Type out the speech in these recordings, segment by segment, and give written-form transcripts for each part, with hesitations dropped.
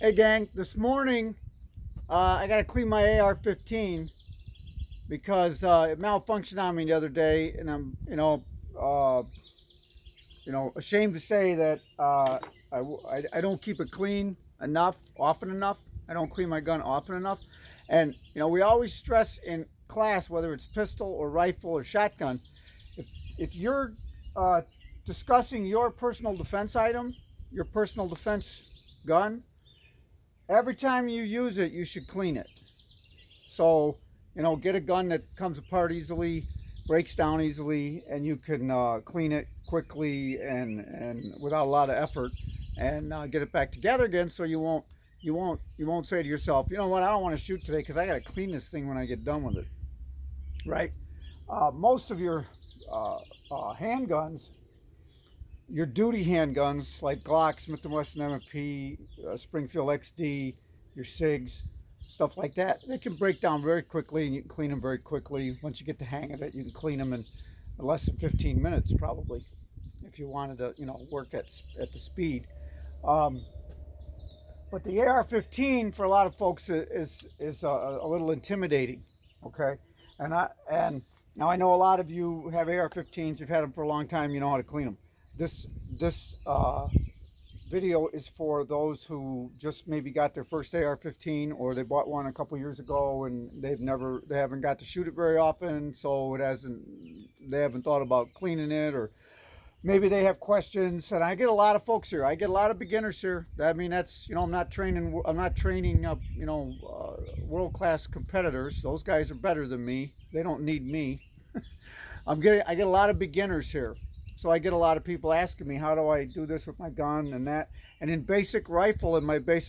Hey gang, this morning I got to clean my AR-15 because it malfunctioned on me the other day, and I'm ashamed to say that I don't keep it clean enough, often enough. I don't clean my gun often enough, and we always stress in class, whether it's pistol or rifle or shotgun, if you're uh, discussing your personal defense item, your personal defense gun, every time you use it, you should clean it. So, get a gun that comes apart easily, breaks down easily, and you can clean it quickly and without a lot of effort, and get it back together again. So you won't say to yourself, you know what, I don't want to shoot today because I got to clean this thing when I get done with it, right? Most of your handguns, your duty handguns like Glock, Smith & Wesson M&P, Springfield XD, your SIGs, stuff like that, they can break down very quickly and you can clean them very quickly. Once you get the hang of it, you can clean them in less than 15 minutes probably if you wanted to, work at the speed. But the AR-15 for a lot of folks is a little intimidating, okay? And now I know a lot of you have AR-15s, you've had them for a long time, you know how to clean them. This video is for those who just maybe got their first AR-15, or they bought one a couple years ago and they haven't got to shoot it very often, so they haven't thought about cleaning it, or maybe they have questions. And I get a lot of folks here. I get a lot of beginners here. I mean, that's, I'm not training world-class competitors. Those guys are better than me. They don't need me. I get a lot of beginners here. So I get a lot of people asking me, how do I do this with my gun and that? And in my basic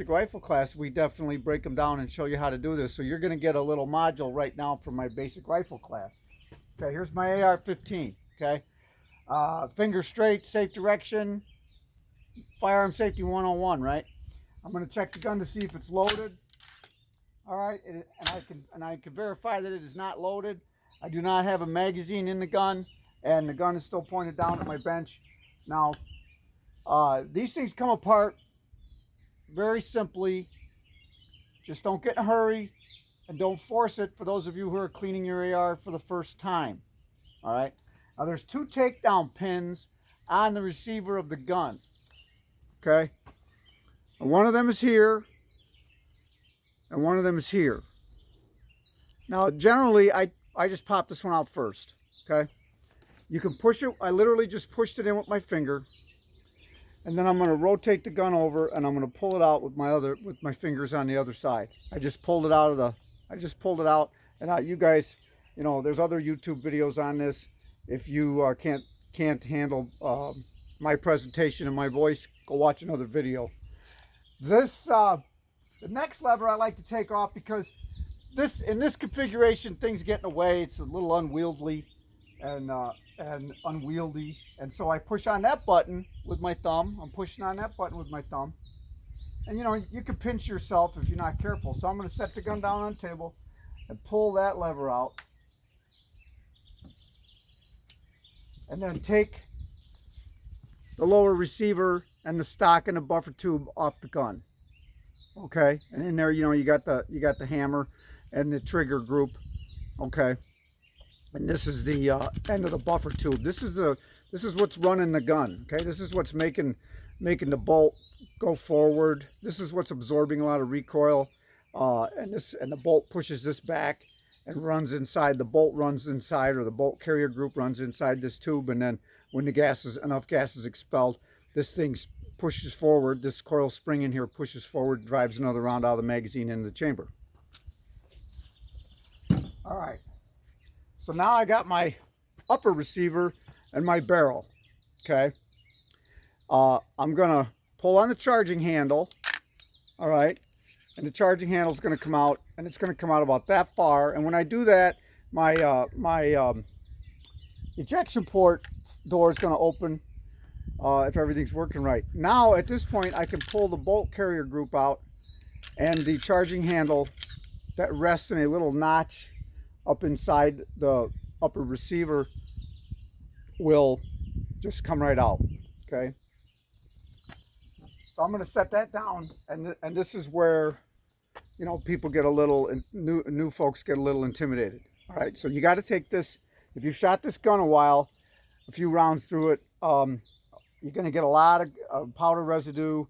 rifle class, we definitely break them down and show you how to do this. So you're going to get a little module right now from my basic rifle class. Okay, here's my AR-15, okay? Finger straight, safe direction, firearm safety 101, right? I'm going to check the gun to see if it's loaded. All right, and I can verify that it is not loaded. I do not have a magazine in the gun, and the gun is still pointed down at my bench. Now, these things come apart very simply. Just don't get in a hurry and don't force it, for those of you who are cleaning your AR for the first time. All right. Now, there's two takedown pins on the receiver of the gun. Okay. And one of them is here, and one of them is here. Now, generally, I just pop this one out first. Okay. You can push it. I literally just pushed it in with my finger, and then I'm going to rotate the gun over and I'm going to pull it out with my fingers on the other side. I just pulled it out, and you guys, there's other YouTube videos on this. If you can't handle my presentation and my voice, go watch another video. The next lever I like to take off, because in this configuration things get in the way. It's a little unwieldy and unwieldy, and so I push on that button with my thumb. I'm pushing on that button with my thumb, and you can pinch yourself if you're not careful. So I'm going to set the gun down on the table and pull that lever out, and then take the lower receiver and the stock and the buffer tube off the gun. Okay, and in there, you got the hammer and the trigger group. Okay. And this is the end of the buffer tube. This is what's running the gun. Okay, this is what's making the bolt go forward. This is what's absorbing a lot of recoil, and the bolt pushes this back and runs inside. The bolt runs inside, or the bolt carrier group runs inside this tube, and then when enough gas is expelled, this thing pushes forward. This coil spring in here pushes forward, drives another round out of the magazine into the chamber. All right. So now I got my upper receiver and my barrel, okay? I'm gonna pull on the charging handle, all right? And the charging handle is gonna come out, and it's gonna come out about that far. And when I do that, my ejection port door is gonna open if everything's working right. Now, at this point, I can pull the bolt carrier group out, and the charging handle that rests in a little notch up inside the upper receiver will just come right out. Okay. So I'm going to set that down, and this is where, you know, people get a little, new folks get a little intimidated. All right, so you got to take this. If you've shot this gun a while, a few rounds through it, you're going to get a lot of powder residue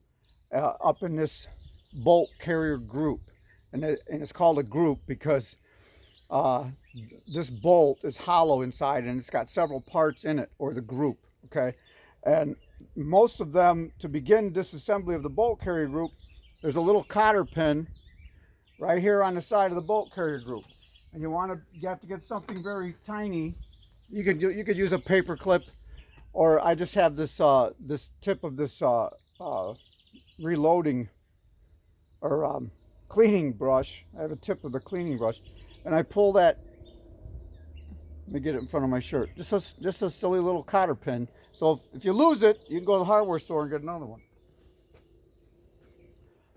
up in this bolt carrier group, and it's called a group because this bolt is hollow inside and it's got several parts in it, or the group. Okay, and most of them, to begin disassembly of the bolt carrier group, there's a little cotter pin right here on the side of the bolt carrier group, and you have to get something very tiny. You could use a paper clip, or I just have this this tip of this reloading or cleaning brush. I have a tip of the cleaning brush, and I pull that. Let me get it in front of my shirt. Just a silly little cotter pin. So if you lose it, you can go to the hardware store and get another one.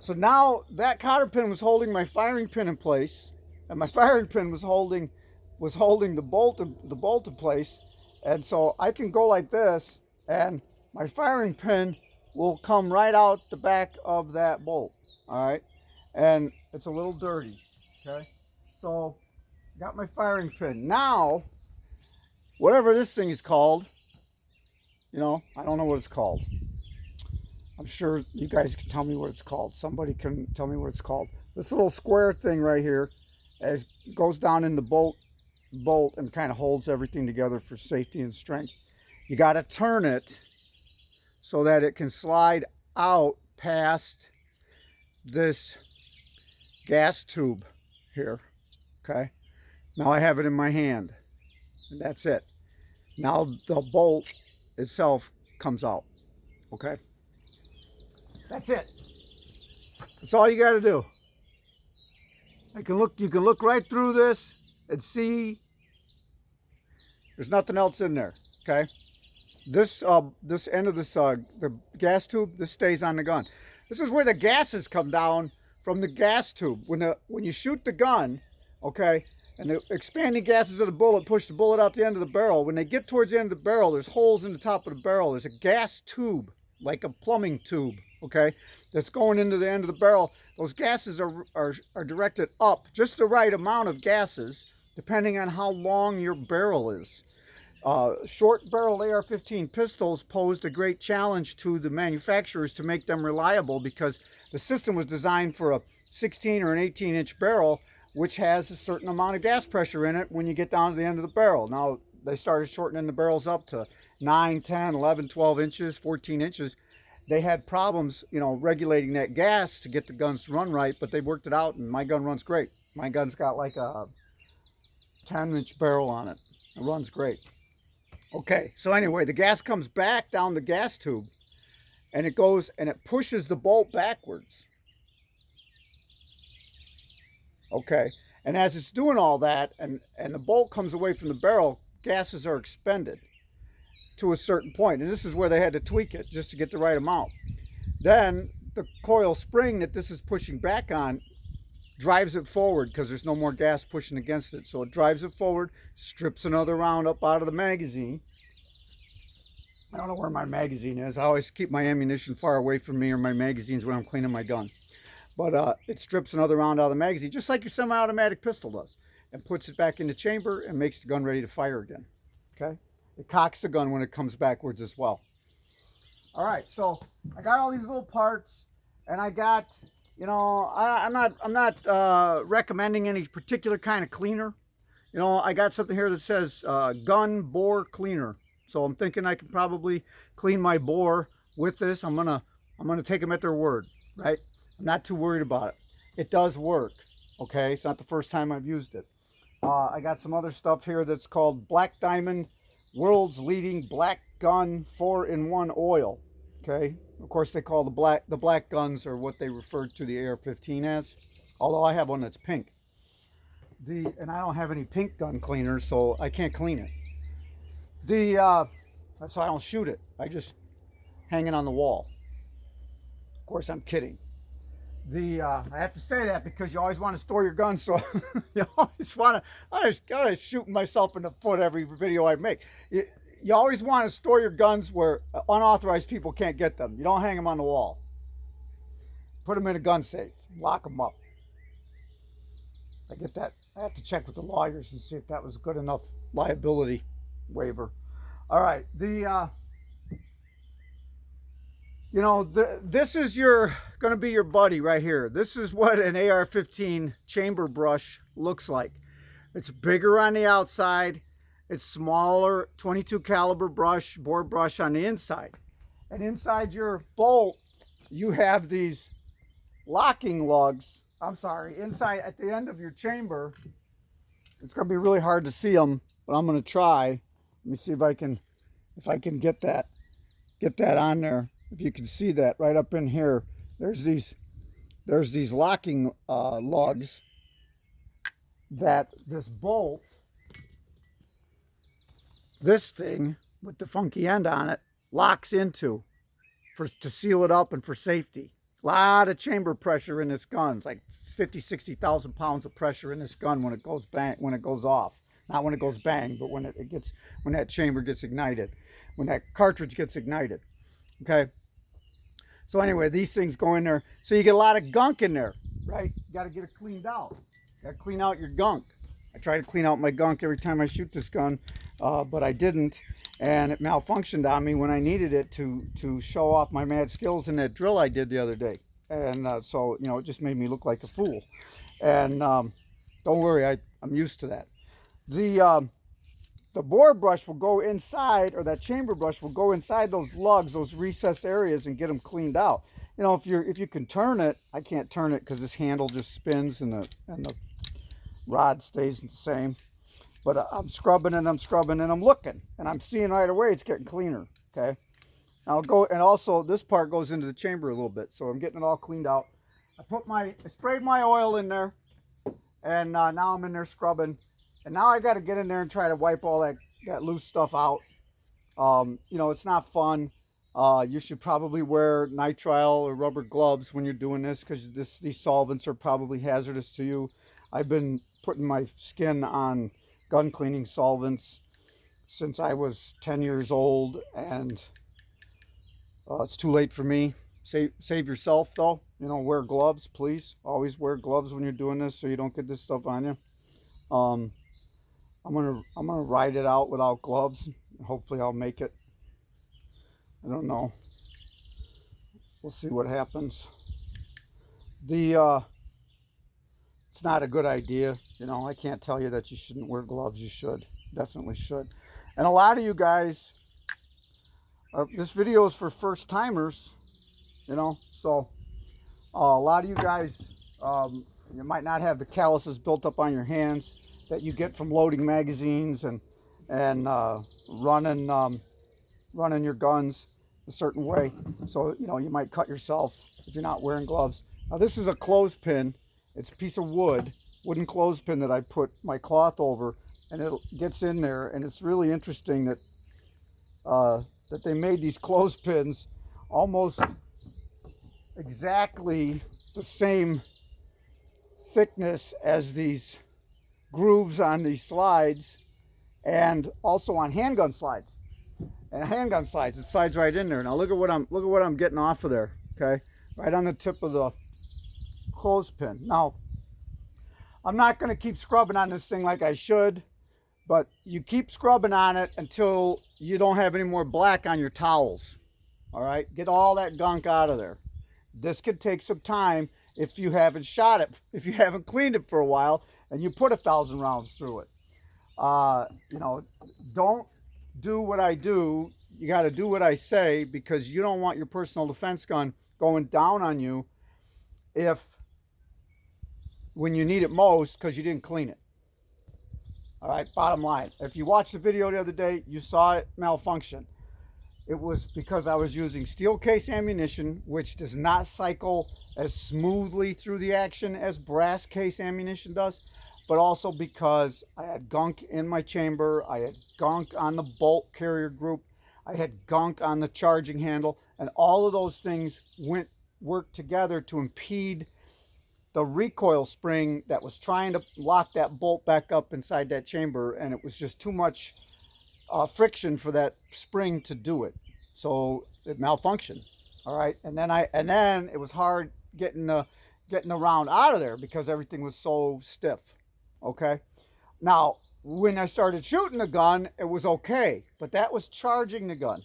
So now that cotter pin was holding my firing pin in place, and my firing pin was holding the bolt in place, and so I can go like this, and my firing pin will come right out the back of that bolt. All right, and it's a little dirty. Okay, so got my firing pin now. Whatever this thing is called, you know, I don't know what it's called. I'm sure you guys can tell me what it's called. Somebody can tell me what it's called. This little square thing right here goes down in the bolt and kind of holds everything together for safety and strength. You got to turn it so that it can slide out past this gas tube here. Okay, now I have it in my hand, and that's it. Now the bolt itself comes out. Okay, that's it. That's all you got to do. You can look right through this and see there's nothing else in there. Okay, this end of this the gas tube, this stays on the gun. This is where the gases come down from the gas tube. When you shoot the gun, okay, and the expanding gases of the bullet push the bullet out the end of the barrel. When they get towards the end of the barrel, there's holes in the top of the barrel. There's a gas tube, like a plumbing tube, okay, that's going into the end of the barrel. Those gases are directed up, just the right amount of gases, depending on how long your barrel is. Short barrel AR-15 pistols posed a great challenge to the manufacturers to make them reliable, because the system was designed for a 16 or an 18-inch barrel, which has a certain amount of gas pressure in it when you get down to the end of the barrel. Now, they started shortening the barrels up to 9, 10, 11, 12 inches, 14 inches. They had problems, you know, regulating that gas to get the guns to run right, but they worked it out, and my gun runs great. My gun's got like a 10-inch barrel on it. It runs great. Okay, so anyway, the gas comes back down the gas tube, and it goes and it pushes the bolt backwards. Okay, and as it's doing all that, and the bolt comes away from the barrel, gases are expended to a certain point, and this is where they had to tweak it just to get the right amount. Then the coil spring that this is pushing back on drives it forward, because there's no more gas pushing against it. So it drives it forward, strips another round up out of the magazine. I don't know where my magazine is. I always keep my ammunition far away from me, or my magazines, when I'm cleaning my gun. But it strips another round out of the magazine, just like your semi-automatic pistol does, and puts it back in the chamber and makes the gun ready to fire again. Okay? It cocks the gun when it comes backwards as well. All right, so I got all these little parts, and I got, you know, I'm not recommending any particular kind of cleaner. You know, I got something here that says gun bore cleaner. So I'm thinking I can probably clean my bore with this. I'm gonna take them at their word, right? I'm not too worried about it. It does work, okay? It's not the first time I've used it. I got some other stuff here that's called Black Diamond, world's leading black gun 4-in-1 oil, okay? Of course, they call the black guns, or what they referred to the AR-15 as, although I have one that's pink. And I don't have any pink gun cleaners, so I can't clean it. So I don't shoot it. I just hang it on the wall. Of course, I'm kidding. I have to say that because you always want to store your gun, so you always want to. I just gotta shoot myself in the foot every video I make. You always want to store your guns where unauthorized people can't get them. You don't hang them on the wall. put them in a gun safe, lock them up. I get that. I have to check with the lawyers and see if that was a good enough liability waiver. All right, this is going to be your buddy right here. This is what an AR-15 chamber brush looks like. It's bigger on the outside. It's smaller, 22 caliber brush, bore brush on the inside. And inside your bolt, you have these locking lugs. I'm sorry, inside at the end of your chamber. It's going to be really hard to see them, but I'm going to try. Let me see if I can get that on there. If you can see that right up in here, there's these locking lugs that this bolt, this thing with the funky end on it, locks into to seal it up and for safety. A lot of chamber pressure in this gun. It's like 50, 60,000 pounds of pressure in this gun when it goes bang, when it goes off. Not when it goes bang, but when when that chamber gets ignited, when that cartridge gets ignited. Okay. So anyway, these things go in there. So you get a lot of gunk in there, right? You got to get it cleaned out. You got to clean out your gunk. I try to clean out my gunk every time I shoot this gun, but I didn't. And it malfunctioned on me when I needed it to show off my mad skills in that drill I did the other day. And so, it just made me look like a fool. And don't worry, I'm used to that. The bore brush will go inside, or that chamber brush will go inside those lugs, those recessed areas, and get them cleaned out. If you can turn it, I can't turn it because this handle just spins and the rod stays the same. But I'm scrubbing and I'm looking, and I'm seeing right away it's getting cleaner. Okay, I'll go, and also this part goes into the chamber a little bit, so I'm getting it all cleaned out. I sprayed my oil in there, and now I'm in there scrubbing, and now I got to get in there and try to wipe all that loose stuff out. It's not fun. You should probably wear nitrile or rubber gloves when you're doing this, because these solvents are probably hazardous to you. I've been putting my skin on gun cleaning solvents since I was 10 years old, and it's too late for me. Save yourself though. Wear gloves, please. Always wear gloves when you're doing this so you don't get this stuff on you. I'm gonna ride it out without gloves. Hopefully I'll make it. I don't know. We'll see what happens. It's not a good idea. I can't tell you that you shouldn't wear gloves. You should. Definitely should. And a lot of you guys, this video is for first timers, so a lot of you guys, you might not have the calluses built up on your hands that you get from loading magazines and running your guns a certain way. So, you might cut yourself if you're not wearing gloves. Now, this is a clothespin. It's a piece of wooden clothespin that I put my cloth over, and it gets in there. And it's really interesting that they made these clothespins almost exactly the same thickness as these grooves on these slides, and also on handgun slides. And handgun slides, it slides right in there. Now look at what I'm getting off of there. Okay, right on the tip of the clothespin. Now, I'm not going to keep scrubbing on this thing like I should, but you keep scrubbing on it until you don't have any more black on your towels. All right, get all that gunk out of there. This could take some time if you haven't shot it, if you haven't cleaned it for a while, and you put 1,000 rounds through it. Don't do what I do. You got to do what I say, because you don't want your personal defense gun going down on you when you need it most, because you didn't clean it. All right, bottom line. If you watched the video the other day, you saw it malfunction. It was because I was using steel case ammunition, which does not cycle as smoothly through the action as brass case ammunition does, but also because I had gunk in my chamber, I had gunk on the bolt carrier group, I had gunk on the charging handle, and all of those things worked together to impede the recoil spring that was trying to lock that bolt back up inside that chamber, and it was just too much friction for that spring to do it, so it malfunctioned. All right, and then it was hard getting the round out of there because everything was so stiff. Okay. Now, when I started shooting the gun, it was okay, but that was charging the gun.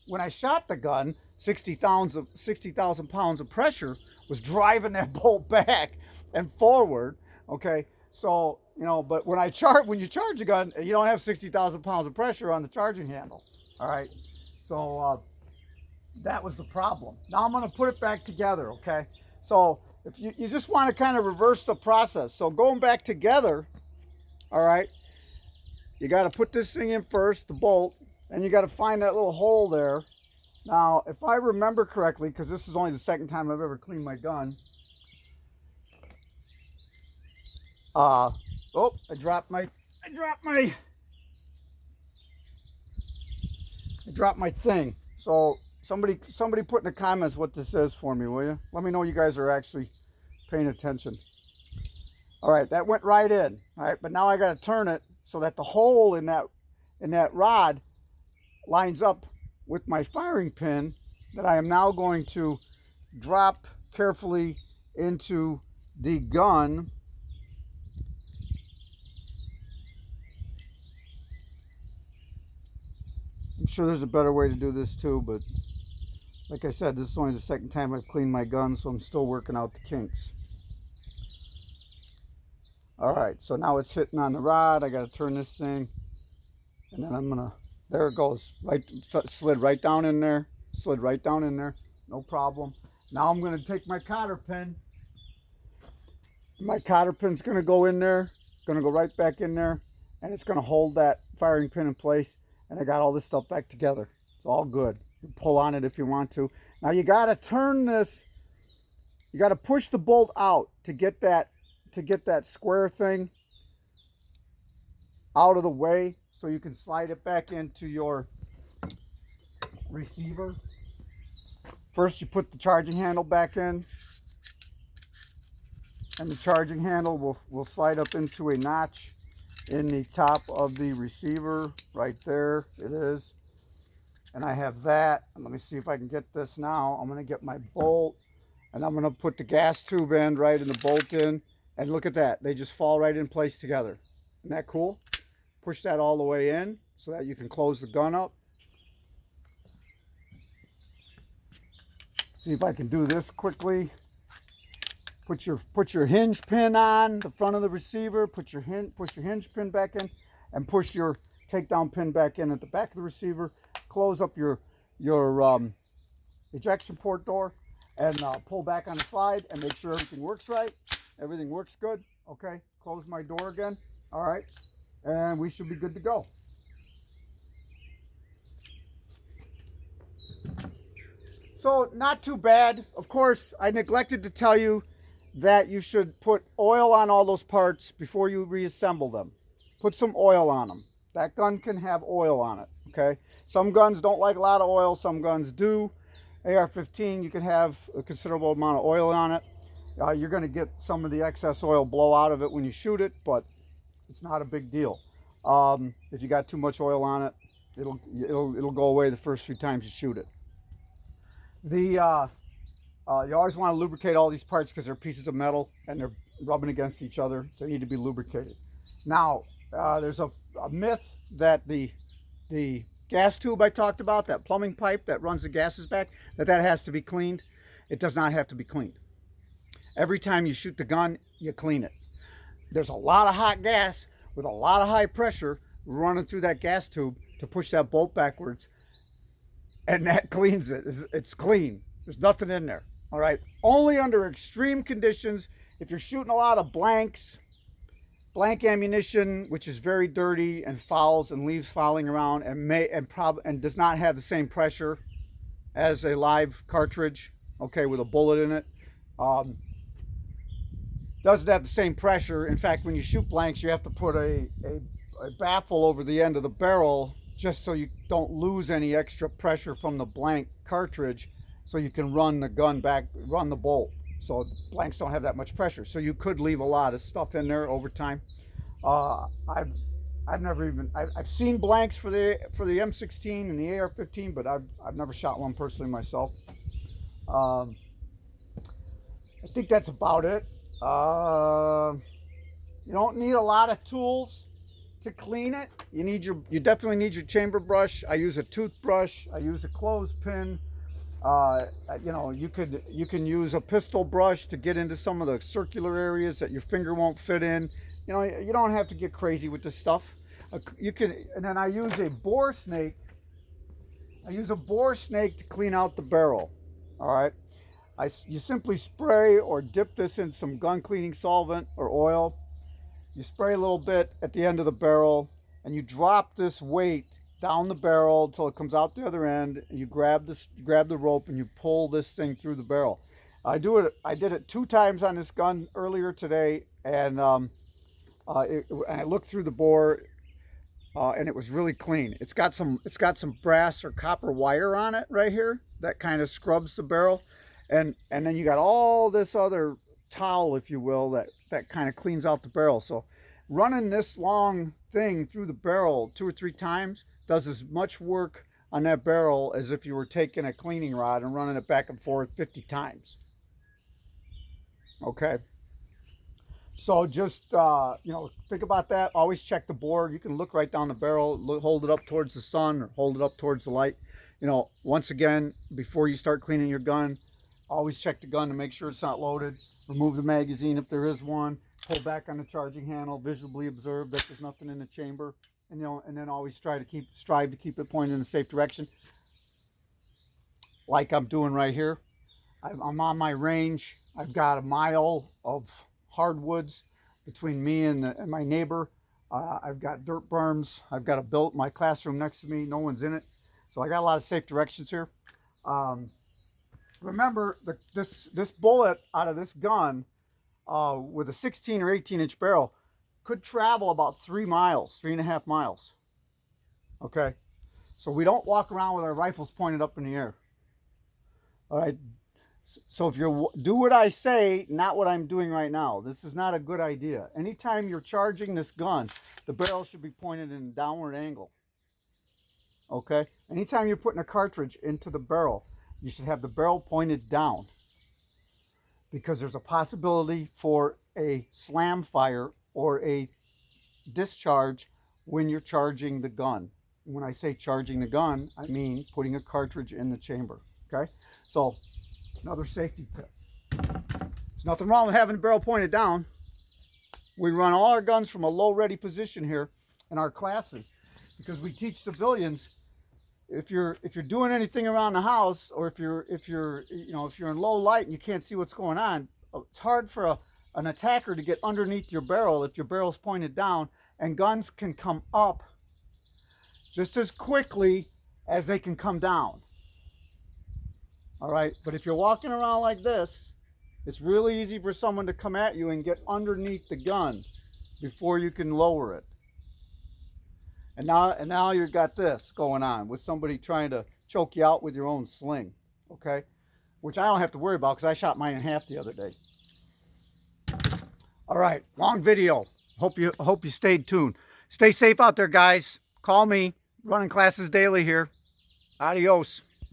When I shot the gun, 60,000 pounds of pressure was driving that bolt back and forward. Okay, so but when you charge a gun, you don't have 60,000 pounds of pressure on the charging handle. All right, so that was the problem. Now I'm going to put it back together. Okay, so if you just want to kind of reverse the process, so going back together, all right, you got to put this thing in first, the bolt, and you got to find that little hole there. Now, if I remember correctly, because this is only the second time I've ever cleaned my gun. I dropped my thing. So somebody put in the comments what this is for me, will you? Let me know you guys are actually paying attention. All right, that went right in. All right, but now I got to turn it so that the hole in that rod lines up with my firing pin that I am now going to drop carefully into the gun. I'm sure there's a better way to do this too, but like I said, this is only the second time I've cleaned my gun, so I'm still working out the kinks. All right, so now it's hitting on the rod. I got to turn this thing, and then I'm gonna, there it goes, right, slid right down in there, no problem. Now I'm gonna take my cotter pin. My cotter pin's gonna go in there, gonna go right back in there, and it's gonna hold that firing pin in place. And I got all this stuff back together. It's all good. You pull on it if you want to. Now you got to turn this. You got to push the bolt out to get that square thing out of the way, so you can slide it back into your receiver. First, you put the charging handle back in, and the charging handle will slide up into a notch in the top of the receiver. Right there it is. And I have that. And let me see if I can get this now. I'm going to get my bolt, and I'm going to put the gas tube end right in the bolt in, and look at that, they just fall right in place together. Isn't that cool? Push that all the way in so that you can close the gun up. See if I can do this quickly. Put your hinge pin on the front of the receiver. Push your hinge pin back in, and push your takedown pin back in at the back of the receiver. Close up your ejection port door, and pull back on the slide and make sure everything works right. Everything works good. Okay, close my door again. All right, and we should be good to go. So not too bad. Of course, I neglected to tell you that you should put oil on all those parts before you reassemble them. Put some oil on them. That gun can have oil on it, okay? Some guns don't like a lot of oil, some guns do. AR-15, you can have a considerable amount of oil on it. You're gonna get some of the excess oil blow out of it when you shoot it, but it's not a big deal. If you got too much oil on it, it'll go away the first few times you shoot it. You always want to lubricate all these parts because they're pieces of metal and they're rubbing against each other. They need to be lubricated. Now, there's a myth that the gas tube I talked about, that plumbing pipe that runs the gases back, that has to be cleaned. It does not have to be cleaned. Every time you shoot the gun, you clean it. There's a lot of hot gas with a lot of high pressure running through that gas tube to push that bolt backwards, and that cleans it. It's clean. There's nothing in there. All right, only under extreme conditions, if you're shooting a lot of blank ammunition, which is very dirty and fouls and leaves fouling around and does not have the same pressure as a live cartridge, okay, with a bullet in it. Doesn't have the same pressure. In fact, when you shoot blanks, you have to put a baffle over the end of the barrel just so you don't lose any extra pressure from the blank cartridge, so you can run the gun back, run the bolt. So blanks don't have that much pressure. So you could leave a lot of stuff in there over time. I've seen blanks for the M16 and the AR-15, but I've never shot one personally myself. think that's about it. You don't need a lot of tools to clean it. You definitely need your chamber brush. I use a toothbrush. I use a clothespin. You know, you can use a pistol brush to get into some of the circular areas that your finger won't fit in. You know, you don't have to get crazy with this stuff. And then I use a bore snake. I use a bore snake to clean out the barrel. All right. You simply spray or dip this in some gun cleaning solvent or oil. You spray a little bit at the end of the barrel, and you drop this weight down the barrel until it comes out the other end, and you grab the rope and you pull this thing through the barrel. I did it 2 times on this gun earlier today, and I looked through the bore, and it was really clean. It's got some brass or copper wire on it right here that kind of scrubs the barrel, and then you got all this other towel, if you will, that kind of cleans out the barrel. So running this long thing through the barrel 2 or 3 times does as much work on that barrel as if you were taking a cleaning rod and running it back and forth 50 times. Okay. So just, you know, think about that. Always check the bore. You can look right down the barrel, hold it up towards the sun or hold it up towards the light. You know, once again, before you start cleaning your gun, always check the gun to make sure it's not loaded. Remove the magazine if there is one. Pull back on the charging handle. Visibly observe that there's nothing in the chamber. And, you know, and then always strive to keep it pointed in a safe direction, like I'm doing right here. I'm on my range. I've got a mile of hardwoods between me and my neighbor. I've got dirt berms. I've got my classroom next to me. No one's in it, so I got a lot of safe directions here. Remember, this bullet out of this gun with a 16 or 18-inch barrel could travel about 3.5 miles. Okay, so we don't walk around with our rifles pointed up in the air. All right, so if do what I say, not what I'm doing right now. This is not a good idea. Anytime you're charging this gun, the barrel should be pointed in a downward angle. Okay, anytime you're putting a cartridge into the barrel, you should have the barrel pointed down, because there's a possibility for a slam fire or a discharge when you're charging the gun. When I say charging the gun, I mean putting a cartridge in the chamber. Okay, so another safety tip. There's nothing wrong with having the barrel pointed down. We run all our guns from a low ready position here in our classes, because we teach civilians, if you're doing anything around the house, or if you're in low light and you can't see what's going on, it's hard for an attacker to get underneath your barrel if your barrel's pointed down, and guns can come up just as quickly as they can come down. All right, but if you're walking around like this, it's really easy for someone to come at you and get underneath the gun before you can lower it. And now you've got this going on with somebody trying to choke you out with your own sling, okay? Which I don't have to worry about, because I shot mine in half the other day. All right, long video. Hope you stayed tuned. Stay safe out there, guys. Call me. Running classes daily here. Adios.